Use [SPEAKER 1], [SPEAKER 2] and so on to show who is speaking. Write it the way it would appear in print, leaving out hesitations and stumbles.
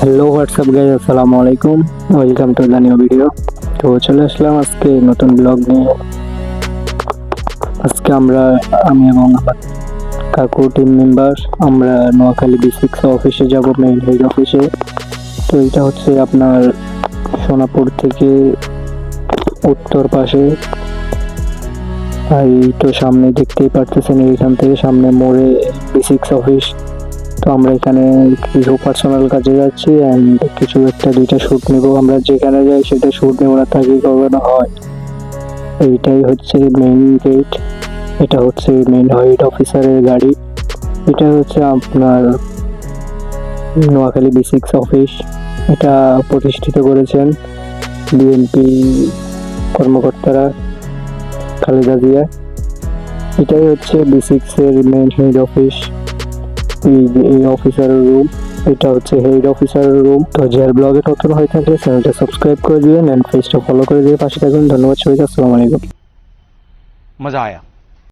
[SPEAKER 1] Hello WhatsApp guys, আসসালামু আলাইকুম। Welcome to the new video. তো চলে আসলাম আজকে নতুন ব্লগ নিয়ে। আজকে আমি এবং আমার কাকু টিম মেম্বার আমরা নোয়াখালী B6 অফিসে যাব, মেইন হেড অফিসে। তো এটা হচ্ছে আপনার সোনাপুর থেকে উত্তর পাশে। আর এই তো সামনে দেখতেই পারতেছেন, এইখান থেকে সামনে মোড়ে B6 অফিস। তো আমরা এখানে কিছু পার্সোনাল কাজে যাচ্ছি অ্যান্ড কিছু একটা দুইটা শ্যুট নেব। আমরা যেখানে যাই সেটা শ্যুট নেব না, থাকি কখনো হয়। এইটাই হচ্ছে মেইন গেট, এটা হচ্ছে মেইন হেড অফিসারের গাড়ি। এটা হচ্ছে আপনার নোয়াখালী B6 অফিস। এটা প্রতিষ্ঠিত করেছেন বিএনপি কর্মকর্তারা, খালেদা জিয়া। এটাই হচ্ছে B6 এর মেইন হেড অফিস। এই অফিসারের রুম, এটা হচ্ছে হেড অফিসারের রুম। তো যার ব্লগে নতুন হয়ে থাকলে চ্যানেলটা সাবস্ক্রাইব করে দিবেন এন্ড পেজটা ফলো করে দিয়ে পাশে থাকুন। ধন্যবাদ সবাইকে, আসসালামু আলাইকুম।
[SPEAKER 2] मज़ा आया।